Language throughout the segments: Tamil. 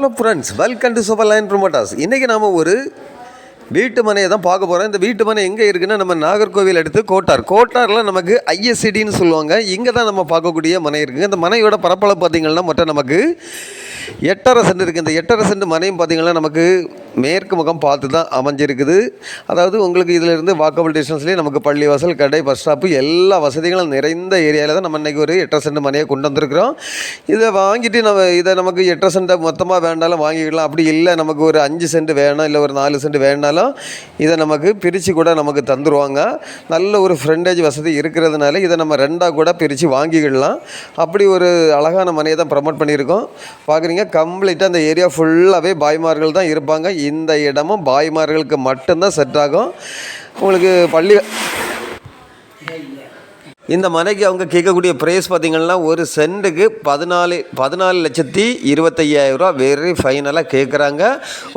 Hello friends, welcome to super line promoters. இன்றைக்கி நாம் ஒரு வீட்டு மனையை தான் பார்க்க போகிறோம். இந்த வீட்டு மனை எங்கே இருக்குன்னா நம்ம நாகர்கோவில் அடுத்து கோட்டாரில் நமக்கு ஐஎஸ்சிடின்னு சொல்லுவாங்க. இங்கே தான் நம்ம பார்க்கக்கூடிய மனை இருக்குது. இந்த மனையோட பரப்பளவு பார்த்திங்கன்னா மொத்தம் நமக்கு 8.5 சென்ட் இருக்குது. இந்த 8.5 சென்ட் மனையும் பார்த்திங்கன்னா நமக்கு மேற்கு முகம் பார்த்து தான் அமைஞ்சிருக்குது. அதாவது உங்களுக்கு இதிலிருந்து வாக்கபிள் டிஸ்டன்ஸ்லேயே நமக்கு பள்ளிவாசல், கடை, பஸ் ஸ்டாப்பு எல்லா வசதிகளும் நிறைந்த ஏரியாவில் தான் நம்ம இன்றைக்கி ஒரு 8.5 சென்ட் மனையை கொண்டு வந்திருக்கிறோம். இதை வாங்கிட்டு இதை நமக்கு 8.5 சென்ட்டை மொத்தமாக வேண்டாலும் வாங்கிக்கலாம். அப்படி இல்லை நமக்கு ஒரு 5 சென்ட் வேணும், இல்லை ஒரு 4 சென்ட் வேணாலும் இதை நமக்கு பிரித்து கூட நமக்கு தந்துடுவாங்க. நல்ல ஒரு ஃப்ரண்டேஜ் வசதி இருக்கிறதுனால இதை நம்ம 2ஆக கூட பிரித்து வாங்கிக்கிடலாம். அப்படி ஒரு அழகான மனையை தான் ப்ரமோட் பண்ணியிருக்கோம். பார்க்குறீங்க, கம்ப்ளீட்டாக அந்த ஏரியா ஃபுல்லாகவே பாய்மார்கள் தான் இருப்பாங்க. இந்த இடமும் பாய்மார்களுக்கு மட்டும்தான் செட் ஆகும். உங்களுக்கு இந்த மனைக்கு அவங்க கேட்கக்கூடிய ப்ரைஸ் பார்த்திங்கன்னா ஒரு சென்ட்டுக்கு 14,25,000 ரூபா வெரி ஃபைனலாக கேட்குறாங்க.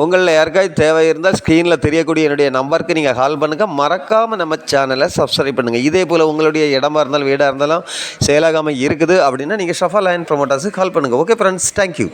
உங்களில் யாருக்காவது தேவை இருந்தால் ஸ்க்ரீனில் தெரியக்கூடிய என்னுடைய நம்பருக்கு நீங்கள் கால் பண்ணுங்கள். மறக்காமல் நம்ம சேனலை சப்ஸ்கிரைப் பண்ணுங்கள். இதே போல் உங்களுடைய இடமா இருந்தாலும் வீடாக இருந்தாலும் சேலாகாமல் இருக்குது அப்படின்னா நீங்கள் ஷஃபா லைன் ப்ரொமோட்டர்ஸுக்கு கால் பண்ணுங்கள். Okay friends, thank you.